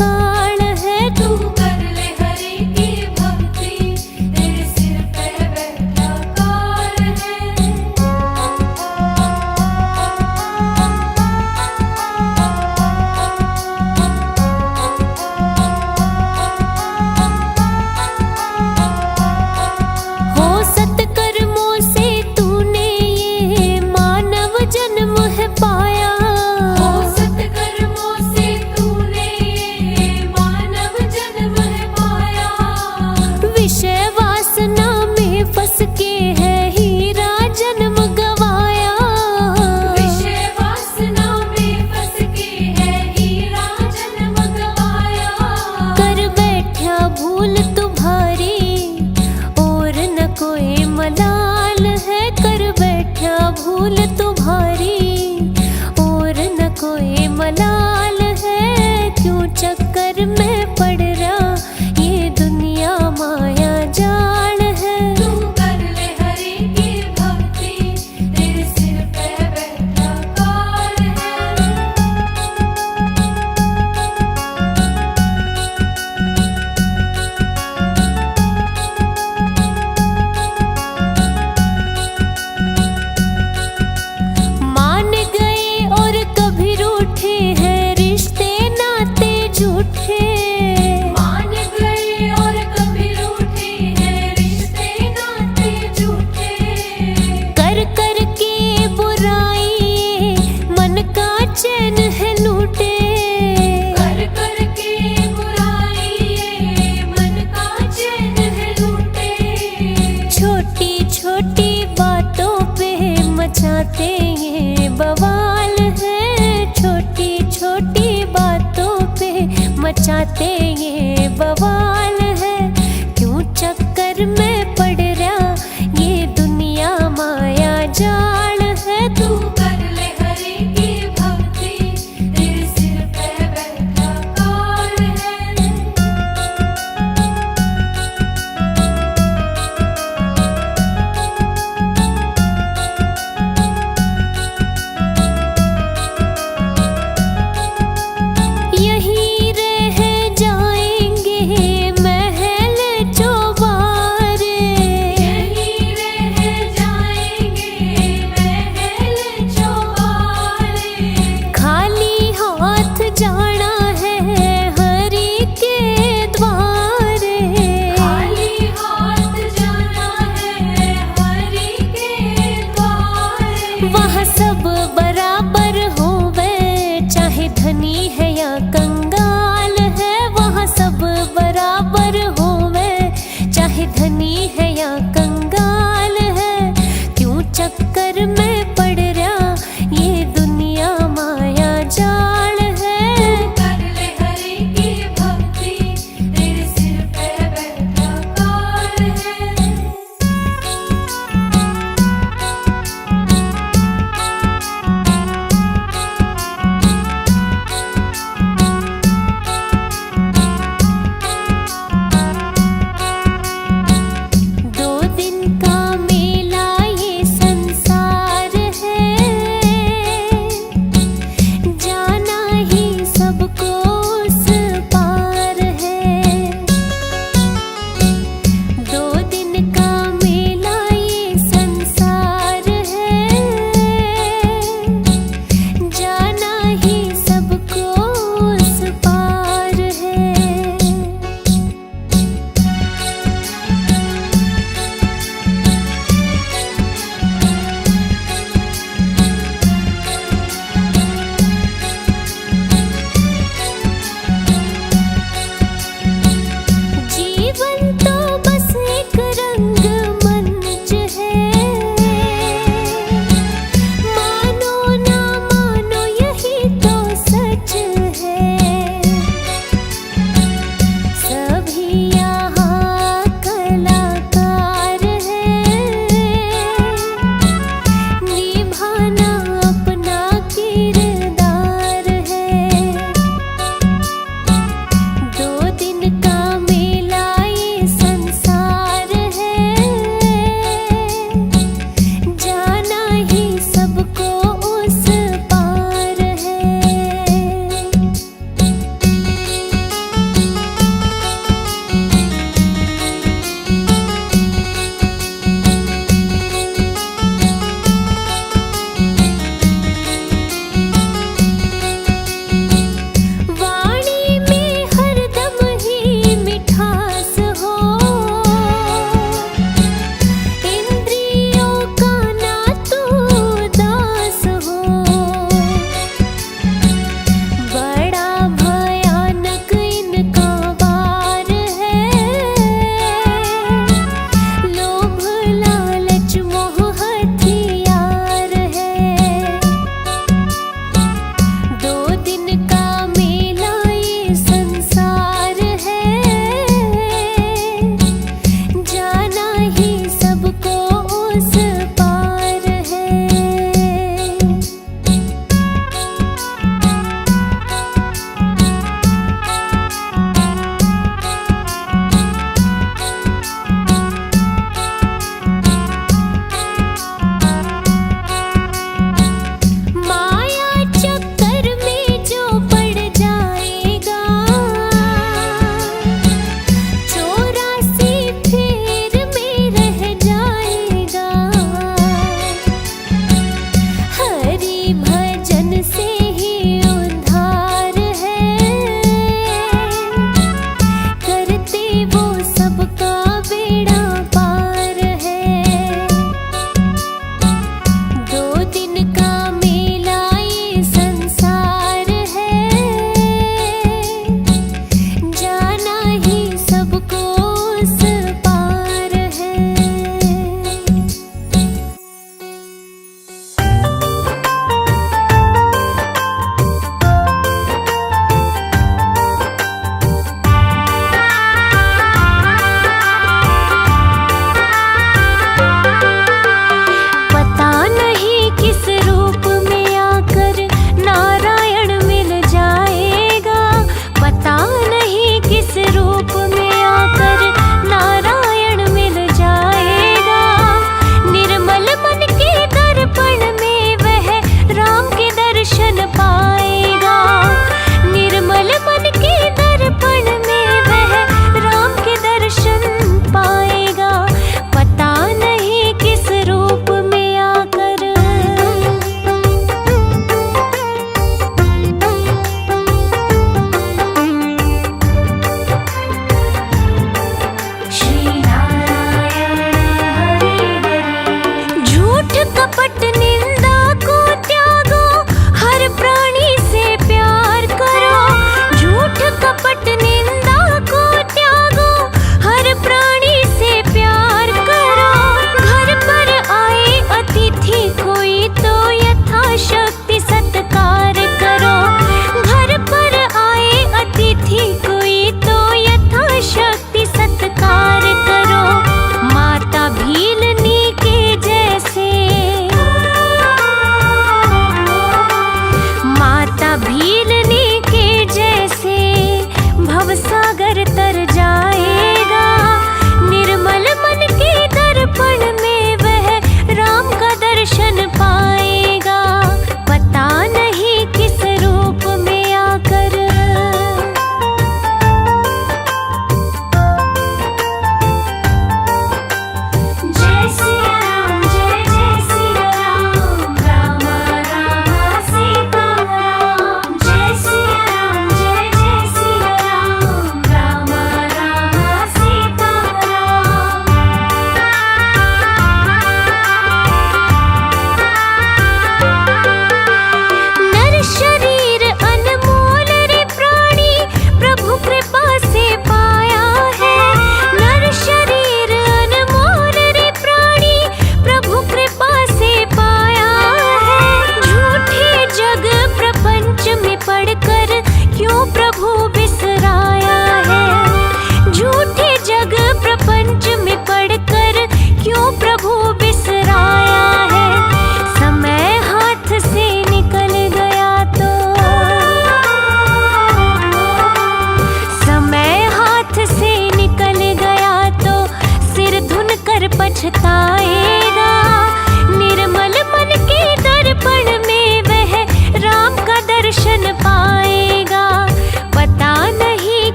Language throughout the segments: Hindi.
काल है। तू कर ले हरि की भक्ति, तेरे सिर पे बैठा काल है। हो सत्कर्मों से तूने ये मानव जन्म है पाया। हो सत्कर्मों से तूने ये मानव जन्म है पाया। विषय वासना में फंस के है हीरा जन्म गवाया। विषय वासना में फंस के है हीरा जन्म गवाया। कर बैठा भूल तुम्हारी और न कोई मलाल है। कर बैठा भूल तुम्हारी और न कोई मलाल है। क्यों चक्कर में पड़ रहा ये दुनिया माया जाल है। तू कर ले हरि की भक्ति, तेरे सिर पे बैठा काल है। मान गए और कभी रूठे हैं रिश्ते नाते झूठे। मान गए और कभी रूठे हैं रिश्ते नाते झूठे। कर कर के बुराई मन का चैन है लूटे। कर कर के बुराई मन का चैन है लूटे। छोटी छोटी बातों पे मचाते ये बवाल है। छोटी छोटी बातों पे मचाते ये बवाल है। क्यों चक्कर में पड़ रहा ये दुनिया माया जाल है। तू कर ले हरि की भक्ति, तेरे सिर पे बैठा काल है। यही रह जा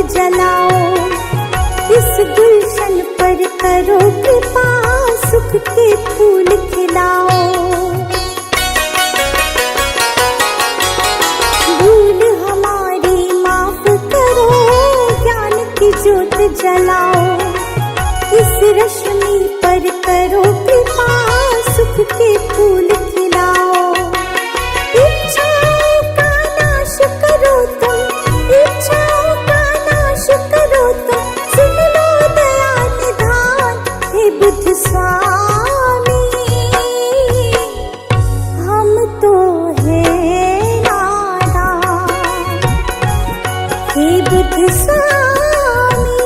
जलाओ, इस गुलशन पर करो कृपा, सुख के फूल खिलाओ। भूल हमारी माफ करो, ज्ञान की ज्योत जलाओ, इस रश्मि पर करो कृपा, सुख के फूल खिलाओ। इच्छाओं का नाश करो तुम, इच्छाओं का नाश करो तुम, सुन लो दया निधान हे बुद्ध स्वामी। हम तो है नादान हे बुद्ध स्वामी,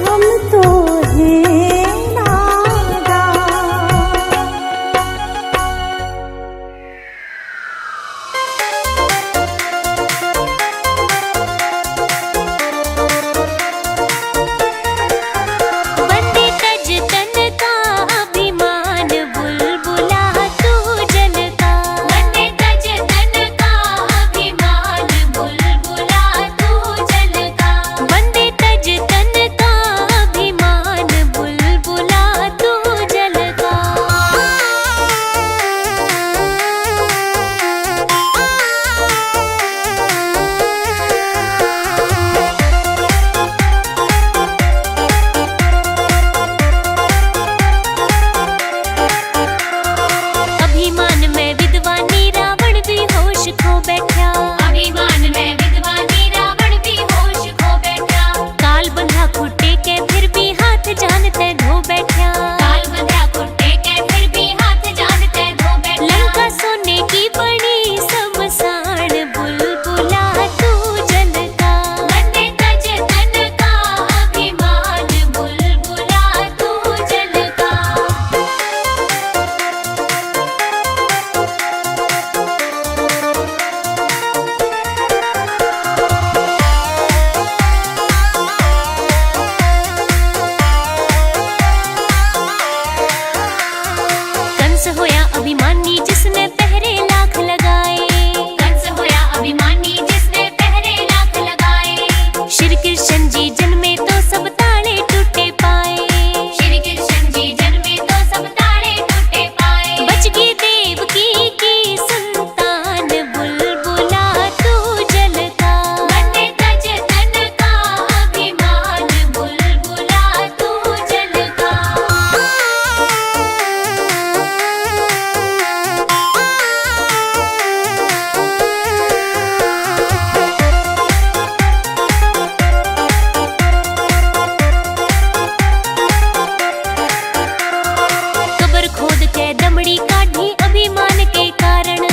हम तो है नादान। वंदे तज तन का अभिमान, बुलबुला तू जल का। वंदे तज तन का अभिमान, बुलबुला तू जल का। वंदे तज तन का अभिमान, बुलबुला तू जल का। अभिमान में विद्वानी रावण भी होश खो बैठा। अभिमान में विद्वानी रावण भी होश खो बैठा। काल बंधा खुट्टे के फिर भी हाथ जानते धो बैठा। काल बंधा खुट्टे के फिर भी हाथ जानते धो बैठा। लंका सोने की बड़ी शमशान, बुलबुला तू जल का। वंदे तज तन का अभिमान, बुलबुला तू जल का। कंस होया अभिमानी जिसने पहरे लाख लगाए। कंस होया अभिमानी जिसने पहरे लाख लगाए। श्री कृष्ण जी जन्मे तो सब ताले टूटे पाए। श्री कृष्ण जी जन्मे तो सब ताले टूटे पाए। बच गई देवकी की संतान, बुलबुला तू जल का। वंदे तज तन का अभिमान, बुलबुला तू जल का। कबर खोद के दमड़ी काढ़ी अभिमान के कारण।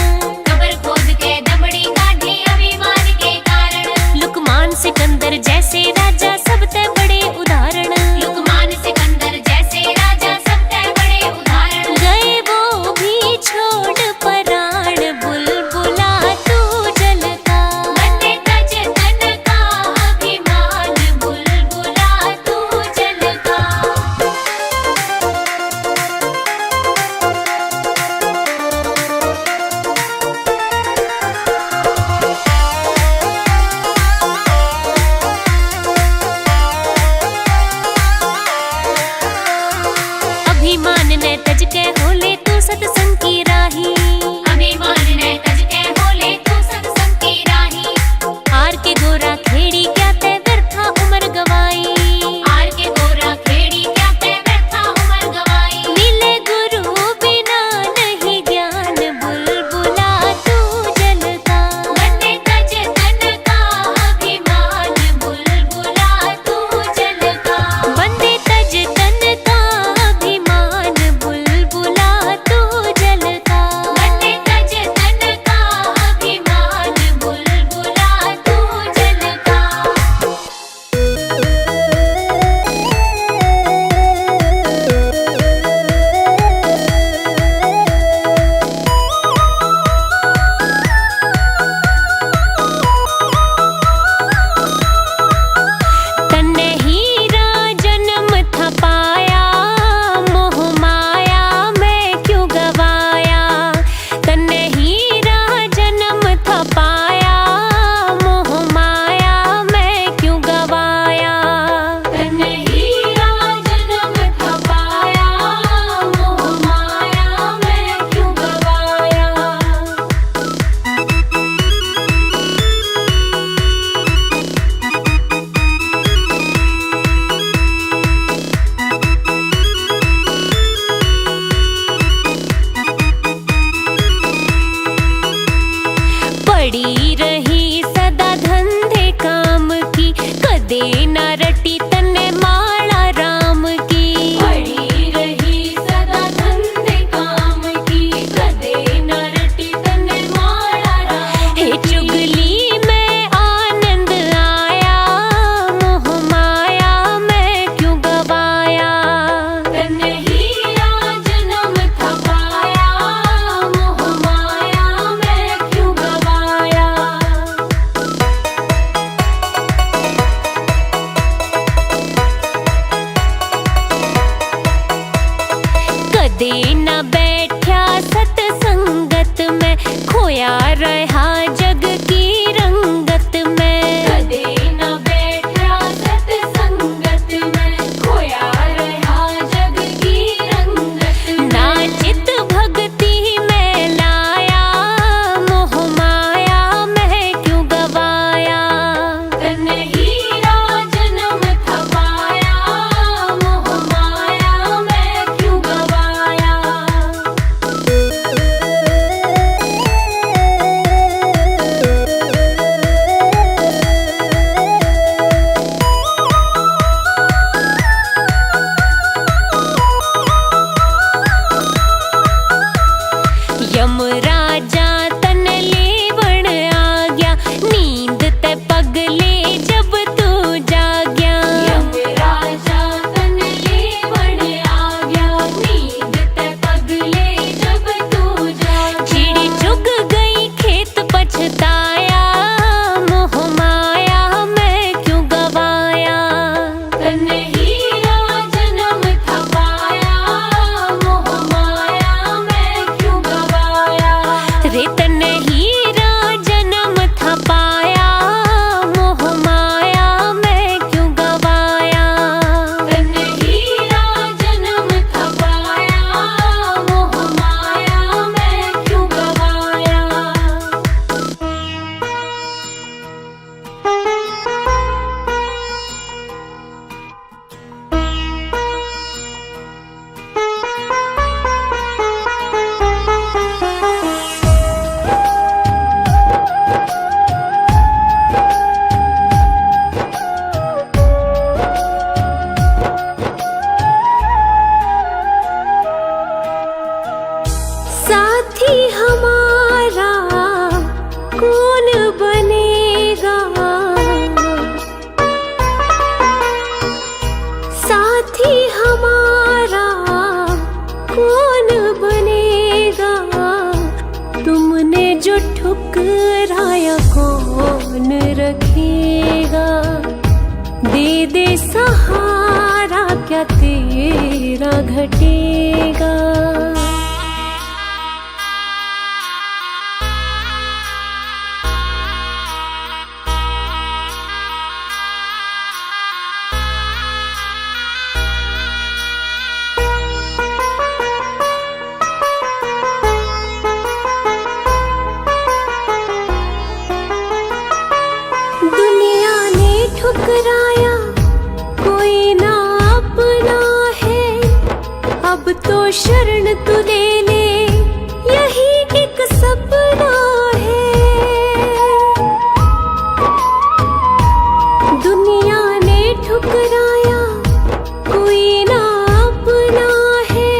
कबर खोद के दमड़ी काढ़ी अभिमान के कारण। लुकमान सिकंदर जैसे राजा सबते बड़े उदाहरण। लुकमान सिकंदर जैसे राजा सबते बड़े उदाहरण। गए वो भी छोड़ पराण, बुलबुला तू जल का। वंदे तज तन का अभिमान, बुलबुला तू जल का। दे दे सहारा, क्या तेरा घटेगा। दुनिया ने ठुकराया, कोई ना अपना है, अब तो शरण तू ले ले, यही एक सपना है। दुनिया ने ठुकराया, कोई ना अपना है,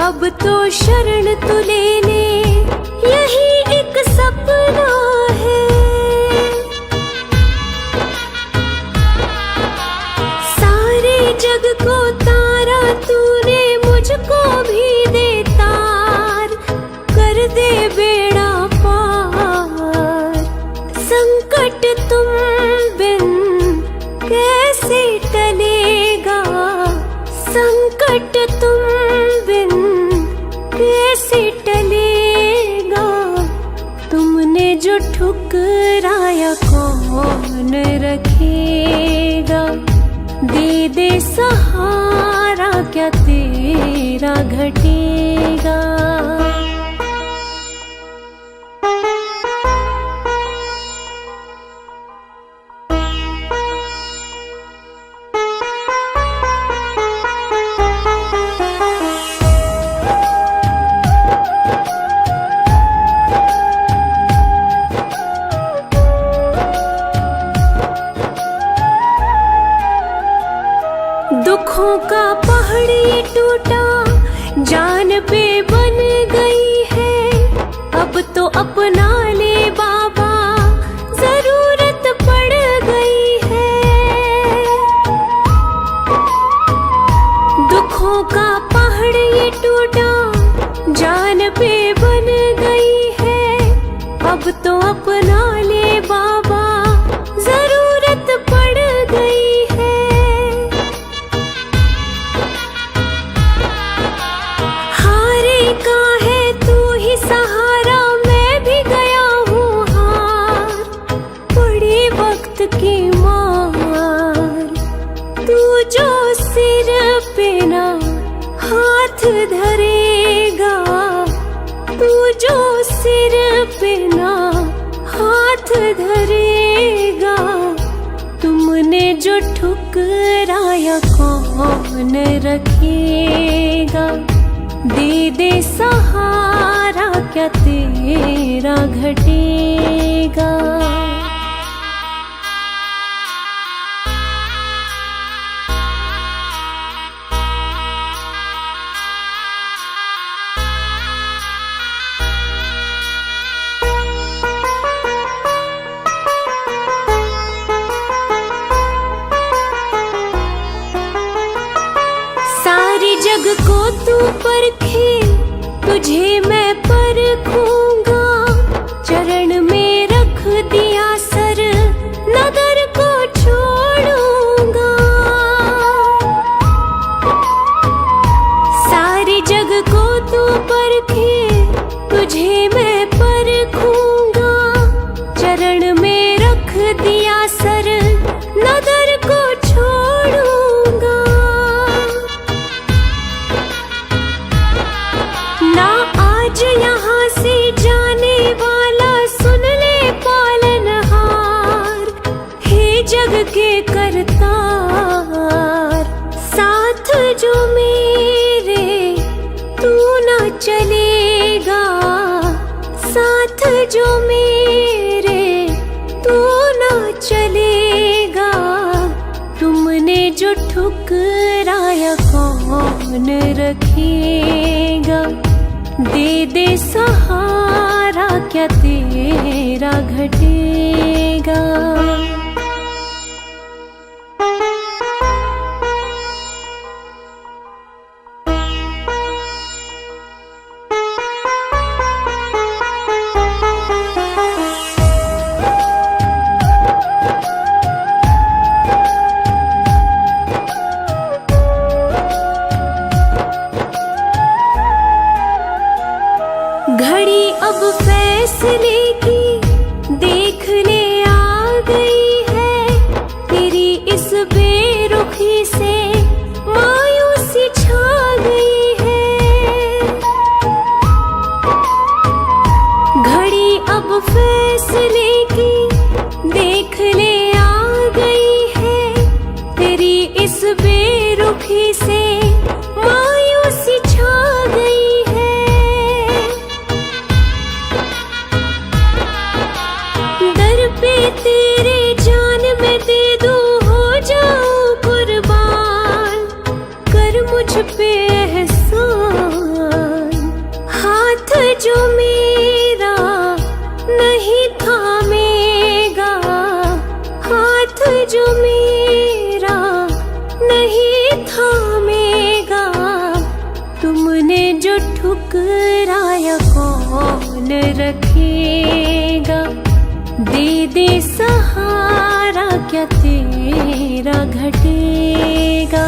अब तो शरण तू ले ले, यही एक सपना है। सारे जग को तारा तूने, मुझको भी दे तार, कर दे बेड़ा पार। संकट तुम बिन कैसे टलेगा, संकट तुम बिन कैसे टलेगा। तुमने जो ठुकराया कौन रखेगा, दे दे सहारा, क्या तेरा घटेगा। दुखों का पहाड़ ये टूटा, जान पे बन गई है, अब तो अपना ले बाबा, जरूरत पड़ गई है। दुखों का पहाड़ ये टूटा, जान पे बन गई है, अब तो अपना ले बाबा, जरूरत पड़ गई है। हारे का है तू ही सहारा, मैं भी गया हूँ हार, पड़ी वक्त की मार। तू जो सिर पे ना हाथ धरेगा, तू जो सिर पे ना हाथ धरेगा। तुमने जो ठुकराया कौन रखेगा, दे दे सहारा, क्या तेरा घटेगा। सारी जग को तू परखे, तुझे मैं परखूंगा। चरण में रख दिया सर, नदर को छोड़ूंगा। सारी जग को तू परखे, तुझे मैं परखूंगा। चरण में रख दिया सर, नदर को छोड़ूंगा। ना आज यहाँ से जाने वाला, सुन ले पालनहार, हे जग के करतार। साथ जो मेरे तू ना चलेगा, साथ जो मेरे तू ना चलेगा। तुमने जो ठुकराया कौन रखेगा, दे दे सहारा, क्या तेरा घटेगा। जो मेरा नहीं थामेगा, तुमने जो ठुकराया कौन रखेगा। दे दे सहारा क्या तेरा घटेगा।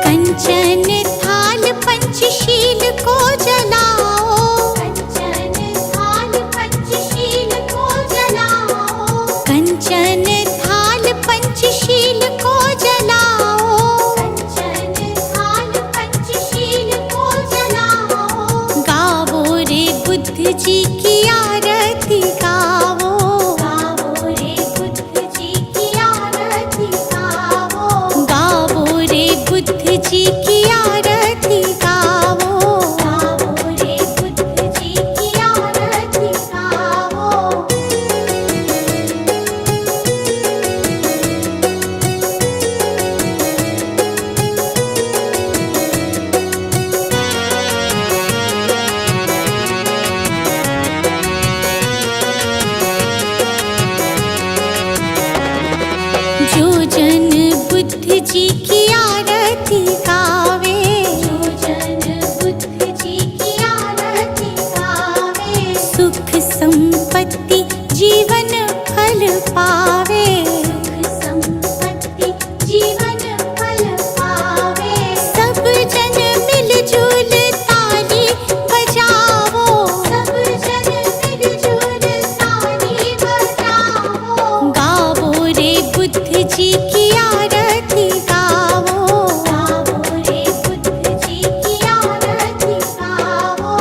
कंचन थाल पंचशील को जलाओ, कंचन थाल पंचशील को जलाओ, कंचन थाल पंचशील को जलाओ, कंचन थाल पंचशील को जलाओ। गावो रे बुद्ध जी की आरती गावो, गावो रे बुद्ध जी की आरती गावो, गावो रे बुद्ध जी की आरती गावो, गावो रे बुद्ध जी की आरती गावो। जो जन बुद्ध जी की आरती गावे, जो जन बुद्ध जी की आरती गावे, सुख संपत्ति जीवन फल पावे, सुख संपत्ति जीवन फल पावे। सब जन मिलजुल ताली बजाओ, सब जन मिलजुल ताली बजाओ। गावो रे बुद्ध जी की आरती गावो, गावो रे बुद्ध जी की आरती गावो।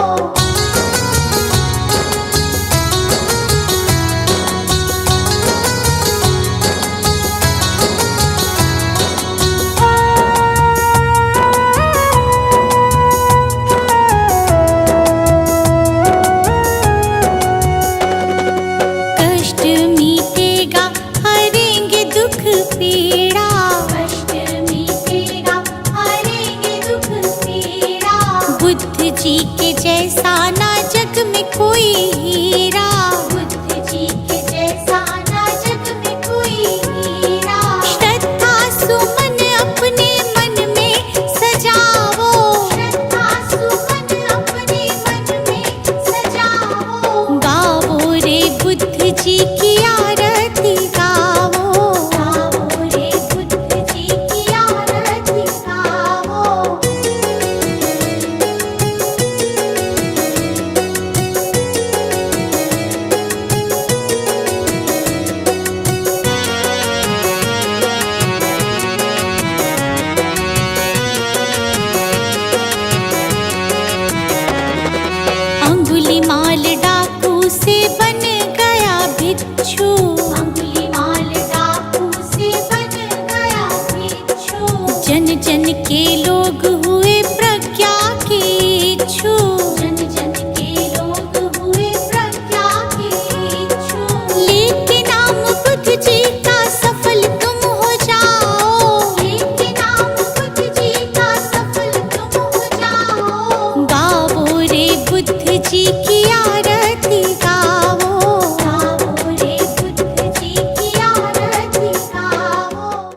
कष्ट मीटेगा हरेंगे दुख पीड़ा, कष्ट मीटेगा हरेंगे दुख पीड़ा। बुद्ध जी के जैसा ना जग में कोई हीरा, बुद्ध जी के जैसा ना जग में कोई हीरा। श्रद्धा सुमन अपने मन में सजाओ, श्रद्धा सुमन अपने मन में सजाओ। गावो रे बुद्ध जी की आरती गावो, गावो रे बुद्ध जी की आरती गावो। अंगुलीमाल डाकू से बन गया भिक्षु, अंगुलीमाल डाकू से बन गया भिक्षु। जन जन के लोग हुए प्रज्ञा के इच्छु, जन जन के लोग हुए प्रज्ञा के इच्छु। लेके नाम बुद्ध जी का सफल तुम हो जाओ, लेके नाम बुद्ध जी का सफल तुम हो जाओ। गावो रे बुद्ध जी की आरती